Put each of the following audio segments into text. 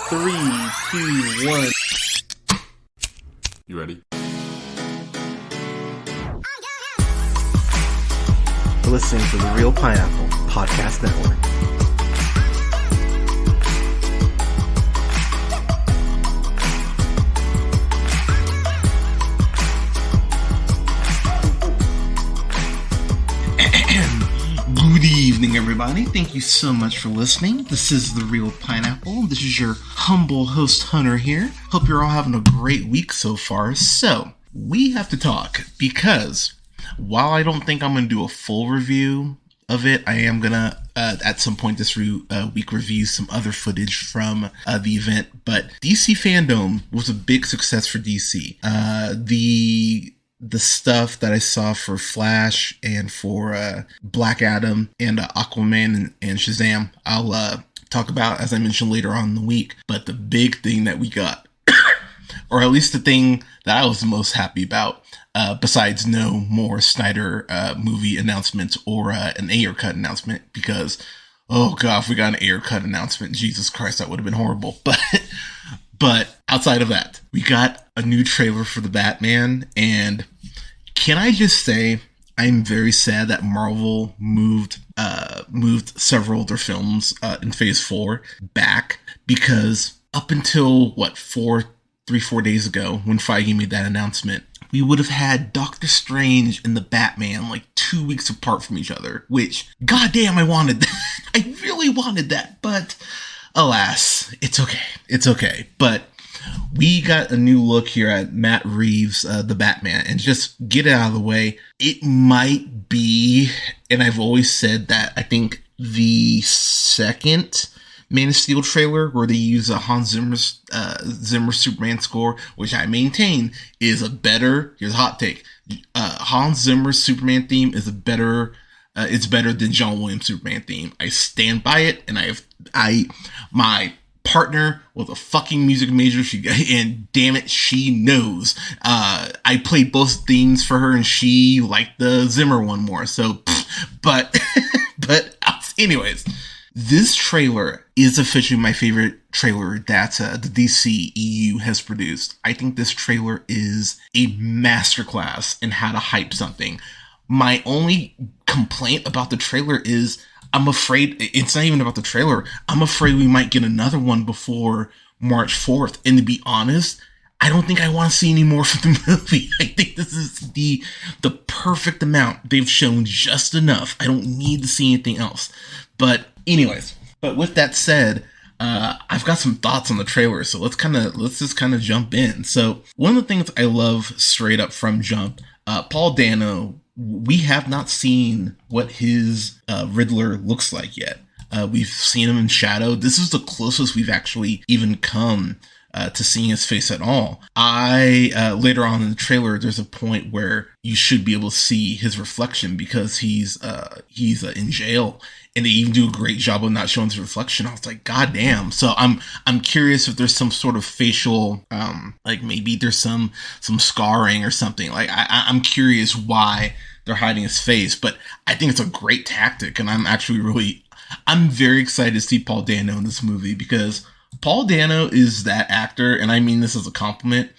Three, two, one. You ready? You're listening to the Real Pineapple Podcast Network. Good evening, everybody. Thank you so much for listening. This is The Real Pineapple. This is your humble host, Hunter, here. Hope you're all having a great week so far. So, we have to talk because while I don't think I'm going to do a full review of it, I am going to, at some point this week, review some other footage from the event. But DC Fandom was a big success for DC. The stuff that I saw for Flash and for Black Adam and Aquaman and Shazam, I'll talk about, as I mentioned, later on in the week. But the big thing that we got, or at least the thing that I was the most happy about, besides no more Snyder movie announcements or an Ayer cut announcement, because, oh god, if we got an Ayer cut announcement, Jesus Christ, that would have been horrible. But outside of that, we got a new trailer for the Batman, and can I just say, I'm very sad that Marvel moved several of their films in Phase 4 back, because up until, 4 days ago, when Feige made that announcement, we would have had Doctor Strange and the Batman like 2 weeks apart from each other, which, goddamn, I wanted that. I really wanted that, but alas, it's okay. It's okay. But we got a new look here at Matt Reeves, the Batman, and just get it out of the way. It might be, and I've always said that I think the second Man of Steel trailer, where they use a Hans Zimmer Superman score, which I maintain is a better, here's a hot take, Hans Zimmer's Superman theme is it's better than John Williams' Superman theme. I stand by it, and my partner was a fucking music major, and damn it, she knows. I played both themes for her, and she liked the Zimmer one more. So, but anyways, this trailer is officially my favorite trailer that the DC EU has produced. I think this trailer is a masterclass in how to hype something. My only complaint about the trailer is I'm afraid it's not even about the trailer. I'm afraid we might get another one before March 4th. And to be honest, I don't think I want to see any more from the movie. I think this is the perfect amount. They've shown just enough. I don't need to see anything else. But anyways, with that said, I've got some thoughts on the trailer, so let's just jump in. So one of the things I love straight up from jump, Paul Dano, we have not seen what his Riddler looks like yet. We've seen him in shadow. This is the closest we've actually even come to seeing his face at all. Later on in the trailer, there's a point where you should be able to see his reflection because he's in jail, and they even do a great job of not showing his reflection. I was like, god damn. So I'm curious if there's some sort of facial, like maybe there's some scarring or something. Like I'm curious why they're hiding his face, but I think it's a great tactic, and I'm very excited to see Paul Dano in this movie, because Paul Dano is that actor, and I mean this as a compliment.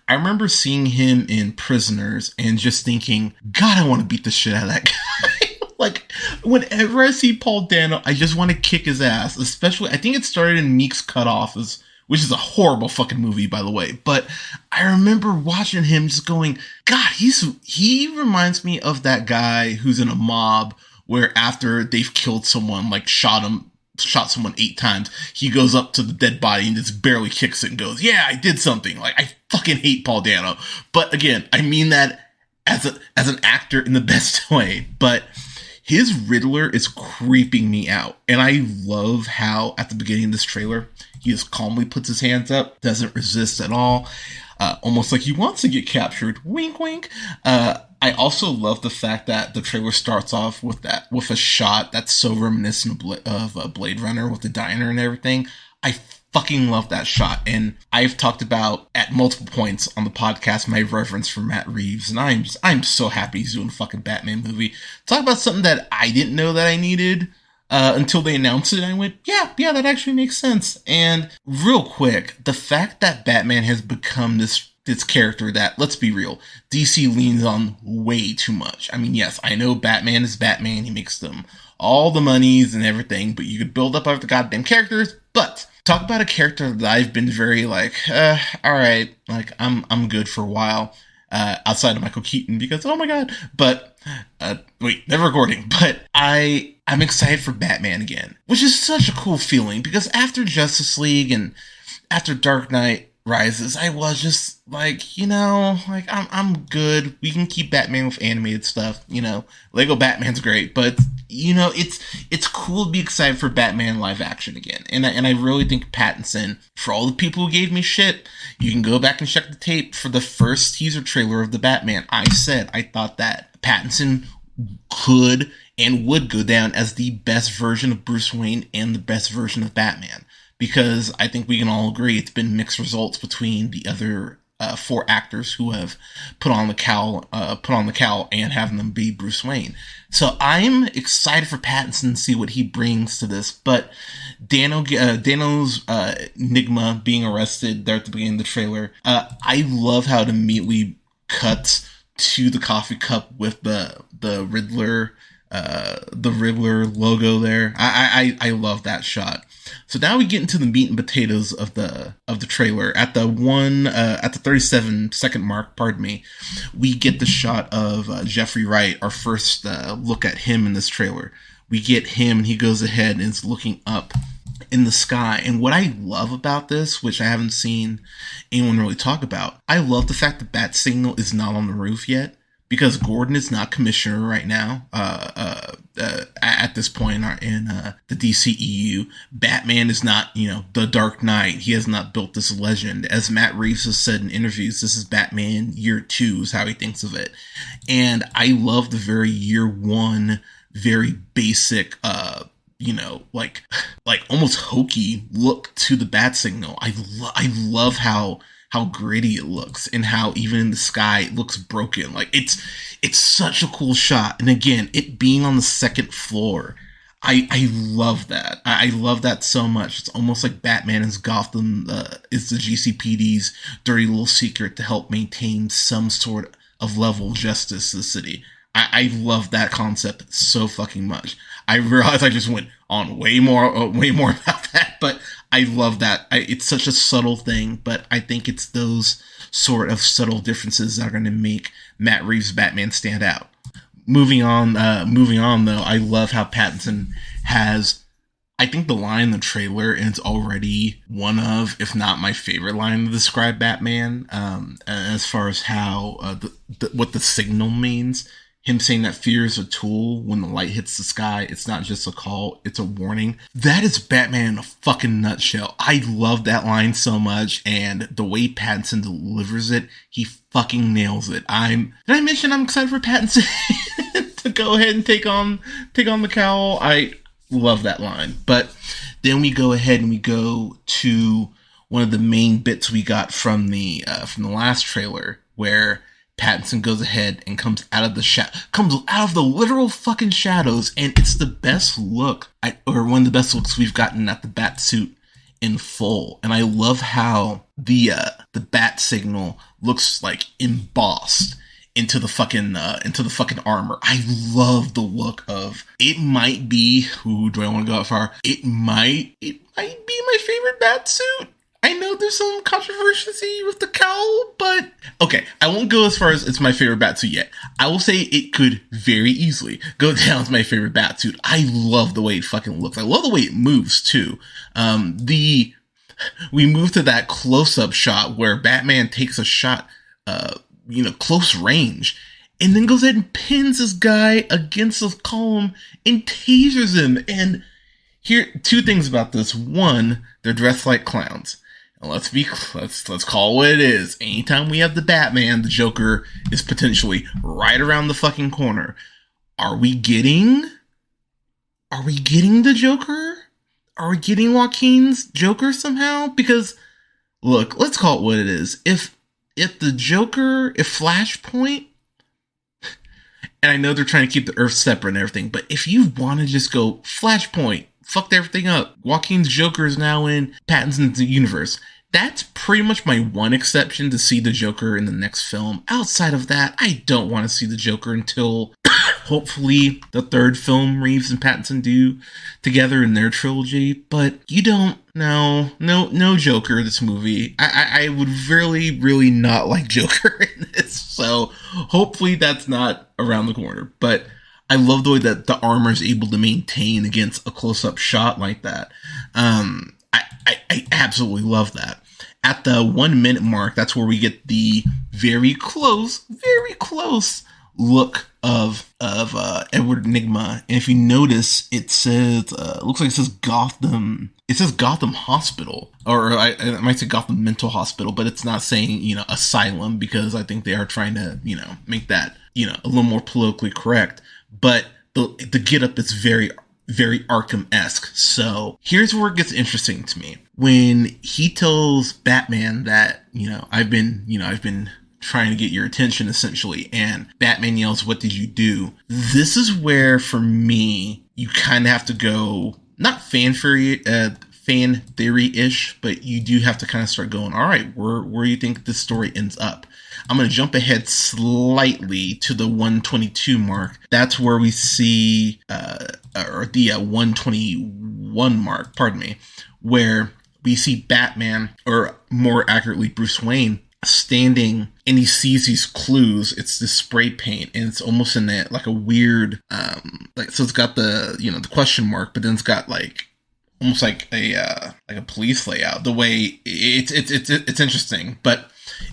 I remember seeing him in Prisoners and just thinking, God, I want to beat the shit out of that guy. Like, whenever I see Paul Dano, I just want to kick his ass. Especially, I think it started in Meek's Cutoff, which is a horrible fucking movie, by the way. But I remember watching him just going, God, he reminds me of that guy who's in a mob where after they've killed someone, like shot someone 8 times, he goes up to the dead body and just barely kicks it and goes, yeah, I did something. Like, I fucking hate Paul Dano. But again, I mean that as an actor in the best way. But his Riddler is creeping me out. And I love how at the beginning of this trailer, he just calmly puts his hands up, doesn't resist at all. Almost like he wants to get captured. Wink, wink. I also love the fact that the trailer starts off with a shot that's so reminiscent of Blade Runner with the diner and everything. I fucking love that shot, and I've talked about at multiple points on the podcast my reverence for Matt Reeves, and I'm so happy he's doing a fucking Batman movie. Talk about something that I didn't know that I needed. until they announced it. And I went, yeah, that actually makes sense. And real quick, the fact that Batman has become this character that, let's be real, DC leans on way too much. I mean, yes, I know Batman is Batman. He makes them all the monies and everything, but you could build up other goddamn characters. But talk about a character that I've been very like, all right, like I'm good for a while. Outside of Michael Keaton, because oh my god. But wait, never recording. But I'm excited for Batman again, which is such a cool feeling, because after Justice League and after Dark Knight Rises, I was just like, like I'm good. We can keep Batman with animated stuff. Lego Batman's great, but it's cool to be excited for Batman live action again. And I really think Pattinson, for all the people who gave me shit, you can go back and check the tape for the first teaser trailer of the Batman. I said I thought that Pattinson could and would go down as the best version of Bruce Wayne and the best version of Batman. Because I think we can all agree it's been mixed results between the other 4 actors who have put on the cowl and having them be Bruce Wayne. So I'm excited for Pattinson to see what he brings to this. But Dano's Nigma being arrested there at the beginning of the trailer, I love how it immediately cuts to the coffee cup with the Riddler logo there. I love that shot. So now we get into the meat and potatoes of the trailer. At the 37-second mark, we get the shot of Jeffrey Wright, our first look at him in this trailer. We get him, and he goes ahead and is looking up in the sky. And what I love about this, which I haven't seen anyone really talk about, I love the fact that Bat Signal is not on the roof yet. Because Gordon is not commissioner right now, at this point in the DCEU. Batman is not, the Dark Knight. He has not built this legend. As Matt Reeves has said in interviews, this is Batman year 2 is how he thinks of it. And I love the very year 1, very basic, like almost hokey look to the Bat Signal. I love how gritty it looks, and how even in the sky it looks broken. Like it's such a cool shot. And again, it being on the 2nd floor, I love that. I love that so much. It's almost like Batman is Gotham, is the GCPD's dirty little secret to help maintain some sort of level of justice to the city. I love that concept so fucking much. I realize I just went on way more about that, but I love that. It's such a subtle thing, but I think it's those sort of subtle differences that are going to make Matt Reeves' Batman stand out. Moving on though, I love how Pattinson has, I think, the line in the trailer, and it's already one of, if not my favorite line to describe Batman, as far as how what the signal means. Him saying that fear is a tool. When the light hits the sky, it's not just a call, it's a warning. That is Batman in a fucking nutshell. I love that line so much, and the way Pattinson delivers it, he fucking nails it. Did I mention I'm excited for Pattinson to go ahead and take on the cowl? I love that line. But then we go ahead and we go to one of the main bits we got from the last trailer, where Pattinson goes ahead and comes out of the literal fucking shadows, and it's the best look, or one of the best looks we've gotten at the bat suit in full. And I love how the bat signal looks like embossed into the fucking armor. I love the look of it. Might be, who do I want to go out far? It might be my favorite bat suit. I know there's some controversy with the cowl, but okay, I won't go as far as it's my favorite Batsuit yet. I will say it could very easily go down as my favorite Batsuit. I love the way it fucking looks. I love the way it moves too. We move to that close-up shot where Batman takes a shot, close range, and then goes ahead and pins this guy against the column and tasers him. And here, 2 things about this. 1, they're dressed like clowns. And let's call it what it is. Anytime we have the Batman, the Joker is potentially right around the fucking corner. Are we getting the Joker? Are we getting Joaquin's Joker somehow? Because look, let's call it what it is. If Flashpoint, And I know they're trying to keep the Earth separate and everything, but if you want to just go Flashpoint, fucked everything up. Joaquin's Joker is now in Pattinson's universe. That's pretty much my one exception to see the Joker in the next film. Outside of that, I don't want to see the Joker until hopefully the third film Reeves and Pattinson do together in their trilogy. But you don't, no Joker in this movie. I would really not like Joker in this. So hopefully that's not around the corner. But I love the way that the armor is able to maintain against a close-up shot like that. I absolutely love that. At the 1 minute mark, that's where we get the very close look of Edward Nygma. And if you notice, it says, looks like it says Gotham. It says Gotham Hospital, or I might say Gotham Mental Hospital, but it's not saying, asylum, because I think they are trying to, make that, a little more politically correct. But the get-up is very, very Arkham-esque. So here's where it gets interesting to me. When he tells Batman that, I've been trying to get your attention, essentially, and Batman yells, "What did you do?" This is where, for me, you kind of have to go, not fan theory-ish, but you do have to kind of start going, all right, where do you think this story ends up? I'm going to jump ahead slightly to the 122 mark. That's where we see, or the 121 mark, pardon me, where we see Batman, or more accurately, Bruce Wayne, standing, and he sees these clues. It's this spray paint, and it's almost in that, like a weird, so it's got the, the question mark, but then it's got almost like a police layout. The way it's interesting, but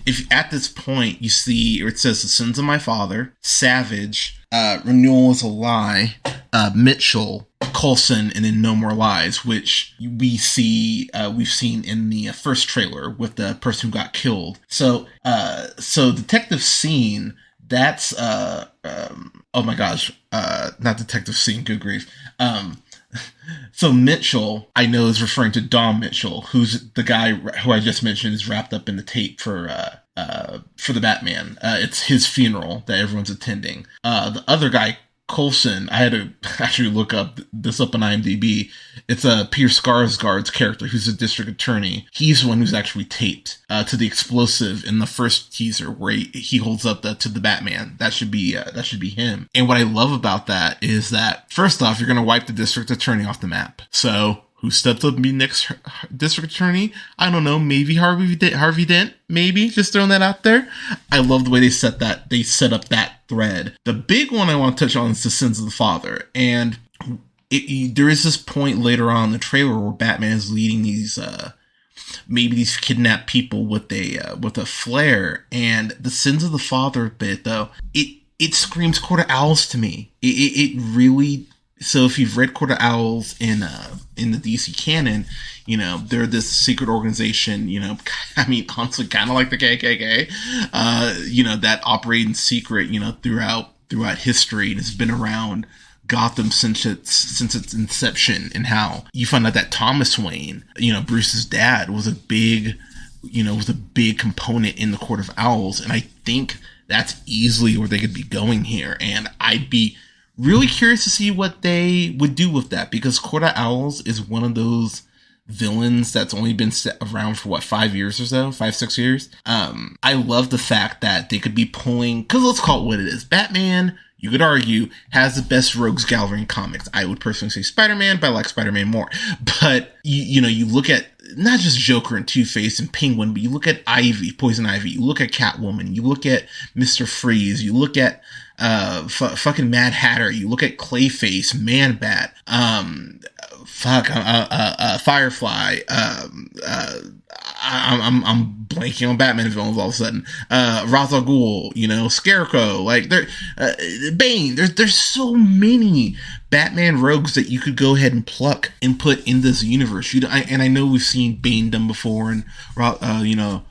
if at this point you see, or it says the sins of my father, Savage, renewal is a lie, Mitchell, Coulson, and then No More Lies, which we've seen in the first trailer with the person who got killed. So Detective Scene, that's oh my gosh, not Detective Scene, good grief. So Mitchell, I know, is referring to Dom Mitchell, who's the guy who I just mentioned is wrapped up in the tape for the Batman. It's his funeral that everyone's attending. The other guy, Coulson, I had to actually look this up on IMDb. It's Pierce Skarsgård's character, who's a district attorney. He's the one who's actually taped to the explosive in the first teaser, where he holds up to the Batman. That should be him. And what I love about that is that, first off, you're going to wipe the district attorney off the map. So who steps up to be next district attorney? I don't know. Maybe Harvey Dent. Maybe, just throwing that out there. I love the way they set up that thread. The big one I want to touch on is the sins of the father, and there is this point later on in the trailer where Batman is leading these kidnapped people with a flare, and the sins of the father bit, though, it screams Court of Owls to me. It really. So if you've read Court of Owls in the DC canon, they're this secret organization, honestly, kind of like the KKK, that operate in secret, throughout history, and has been around Gotham since its inception. And how you find out that Thomas Wayne, Bruce's dad, was a big component in the Court of Owls, and I think that's easily where they could be going here. And I'd be really curious to see what they would do with that, because Court of Owls is one of those villains that's only been around for 5 years or so, 5-6 years. I love the fact that they could be pulling, because let's call it what it is. Batman, you could argue, has the best rogues gallery in comics. I would personally say Spider-Man, but I like Spider-Man more. But you look at not just Joker and Two-Face and Penguin, but you look at Poison Ivy, you look at Catwoman, you look at Mr. Freeze, you look at fucking Mad Hatter, you look at Clayface, Man-Bat, Firefly, I'm blanking on Batman villains all of a sudden. Ra's al Ghul, Scarecrow, Bane. There's so many Batman rogues that you could go ahead and pluck and put in this universe. And I know we've seen Bane done before, and Rachel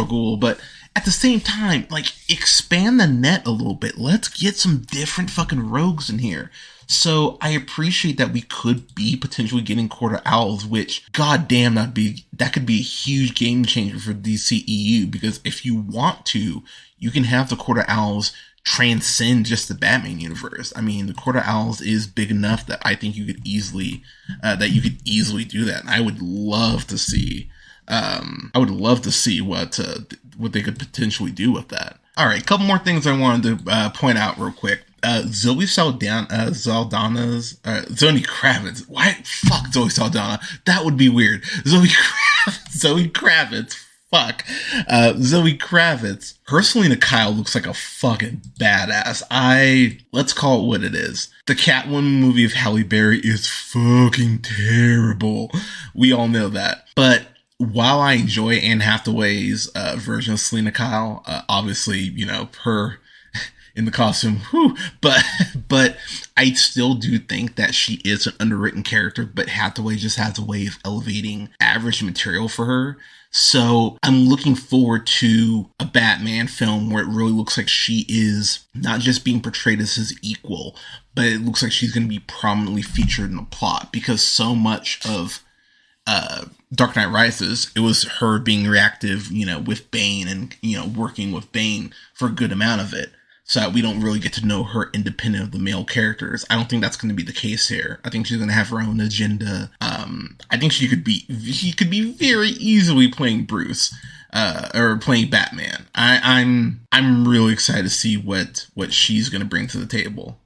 Ghul, but at the same time, expand the net a little bit. Let's get some different fucking rogues in here. So I appreciate that we could be potentially getting Court of Owls, which, goddamn, that could be a huge game changer for DCEU, because if you want to, you can have the Court of Owls transcend just the Batman universe. I mean, the Court of Owls is big enough that I think you could easily do that. And I would love to see what they could potentially do with that. All right, a couple more things I wanted to point out real quick. Zoe Saldana's Zoe Kravitz. Why? Fuck Zoe Saldana. That would be weird. Zoe Kravitz. Fuck. Zoe Kravitz. Her Selena Kyle looks like a fucking badass. Let's call it what it is. The Catwoman movie of Halle Berry is fucking terrible. We all know that. But while I enjoy Anne Hathaway's version of Selena Kyle, obviously, you know, her in the costume, but I still do think that she is an underwritten character, but Hathaway just has a way of elevating average material for her. So I'm looking forward to a Batman film where it really looks like she is not just being portrayed as his equal, but it looks like she's going to be prominently featured in the plot, because so much of Dark Knight Rises, it was her being reactive, you know, with Bane and, you know, working with Bane for a good amount of it. So that we don't really get to know her independent of the male characters. I don't think that's going to be the case here. I think she's going to have her own agenda. I think she could be very easily playing Bruce, or playing Batman. I'm really excited to see what she's going to bring to the table.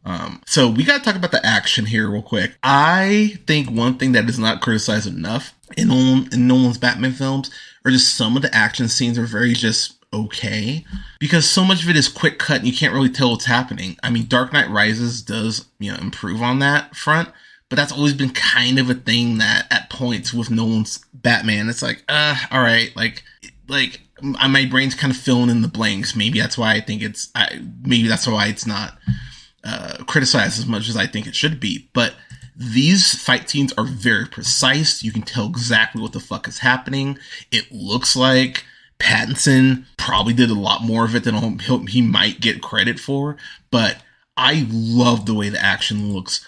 So we got to talk about the action here real quick. I think one thing that is not criticized enough in Nolan's Batman films are just some of the action scenes are very just okay, because so much of it is quick cut and you can't really tell what's happening. I mean, Dark Knight Rises does, you know, improve on that front, but that's always been kind of a thing that at points with Nolan's Batman, it's like, all right, like my brain's kind of filling in the blanks. Maybe that's why I think it's not criticized as much as I think it should be. But these fight scenes are very precise. You can tell exactly what the fuck is happening. It looks like Pattinson probably did a lot more of it than he might get credit for, but I love the way the action looks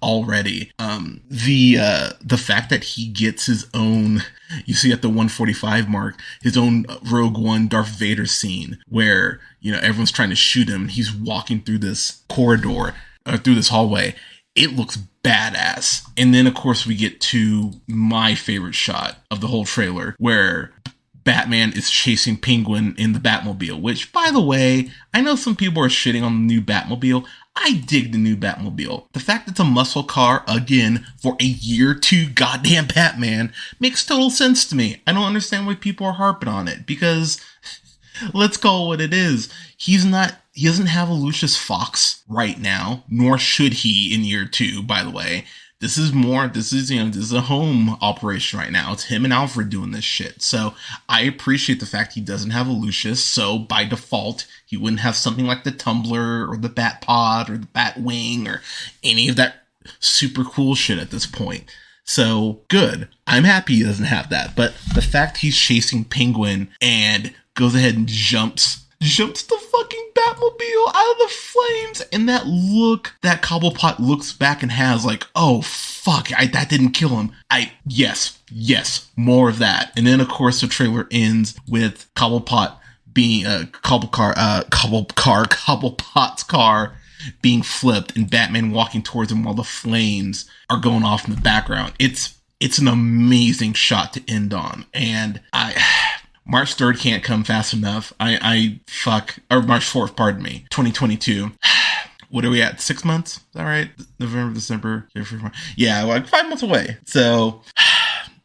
already. The fact that he gets his own, you see at the 145 mark, his own Rogue One Darth Vader scene where, you know, everyone's trying to shoot him and he's walking through this corridor, through this hallway. It looks badass. And then, of course, we get to my favorite shot of the whole trailer where Batman is chasing Penguin in the Batmobile, which, by the way, I know some people are shitting on the new Batmobile. I dig the new Batmobile. The fact it's a muscle car, again, for a year 2 goddamn Batman makes total sense to me. I don't understand why people are harping on it, because let's call it what it is. He doesn't have a Lucius Fox right now, nor should he in year 2, by the way. This is a home operation right now. It's him and Alfred doing this shit. So I appreciate the fact he doesn't have a Lucius. So by default, he wouldn't have something like the Tumbler or the Bat Pod or the Bat Wing or any of that super cool shit at this point. So good. I'm happy he doesn't have that. But the fact he's chasing Penguin and goes ahead and jumps the fucking Batmobile out of the flames, and that look that Cobblepot looks back and has like, oh fuck, that didn't kill him. Yes, more of that. And then of course the trailer ends with Cobblepot being Cobblepot's car being flipped and Batman walking towards him while the flames are going off in the background. It's an amazing shot to end on, and March 3rd can't come fast enough. Or March 4th, pardon me, 2022. What are we at? 6 months? Is that right? November, December, January, yeah, like 5 months away. So,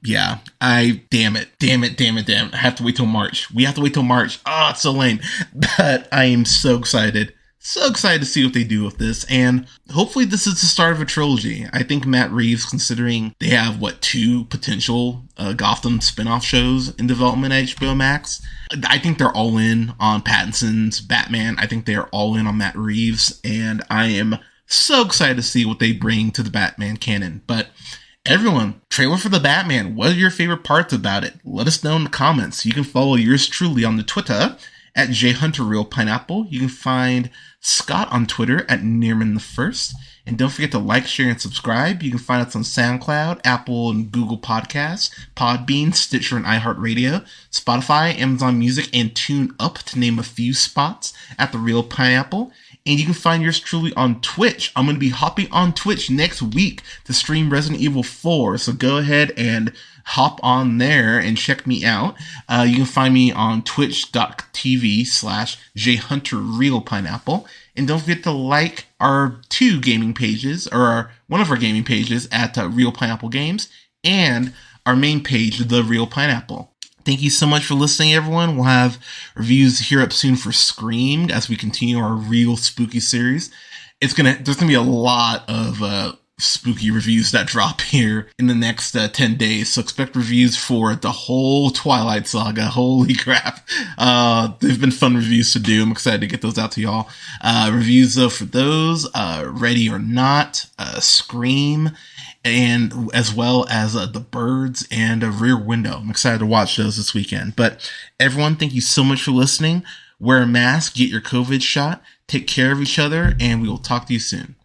yeah, damn it. I have to wait till March. We have to wait till March. Oh, it's so lame. But I am so excited. So excited to see what they do with this, and hopefully this is the start of a trilogy. I think Matt Reeves, considering they have, 2 potential Gotham spin-off shows in development at HBO Max, I think they're all in on Pattinson's Batman. I think they are all in on Matt Reeves, and I am so excited to see what they bring to the Batman canon. But everyone, trailer for the Batman, what are your favorite parts about it? Let us know in the comments. You can follow yours truly on the Twitter at jhunterrealpineapple. You can find Scott on Twitter at Nearman the First, And don't forget to like, share, and subscribe. You can find us on SoundCloud, Apple and Google Podcasts, Podbean, Stitcher, and iHeartRadio, Spotify, Amazon Music, and TuneUp, to name a few spots, at The Real Pineapple. And you can find yours truly on Twitch. I'm going to be hopping on Twitch next week to stream Resident Evil 4. So go ahead and hop on there and check me out. You can find me on twitch.tv/jhunterrealpineapple. And don't forget to like our two gaming pages, or one of our gaming pages at Real Pineapple Games, and our main page, The Real Pineapple. Thank you so much for listening, everyone. We'll have reviews here up soon for Scream as we continue our real spooky series. There's gonna be a lot of spooky reviews that drop here in the next 10 days. So expect reviews for the whole Twilight Saga. Holy crap. They've been fun reviews to do. I'm excited to get those out to y'all. Reviews though for those, Ready or Not, Scream, and as well as The Birds and Rear Window. I'm excited to watch those this weekend. But everyone, thank you so much for listening. Wear a mask, get your COVID shot, take care of each other, and we will talk to you soon.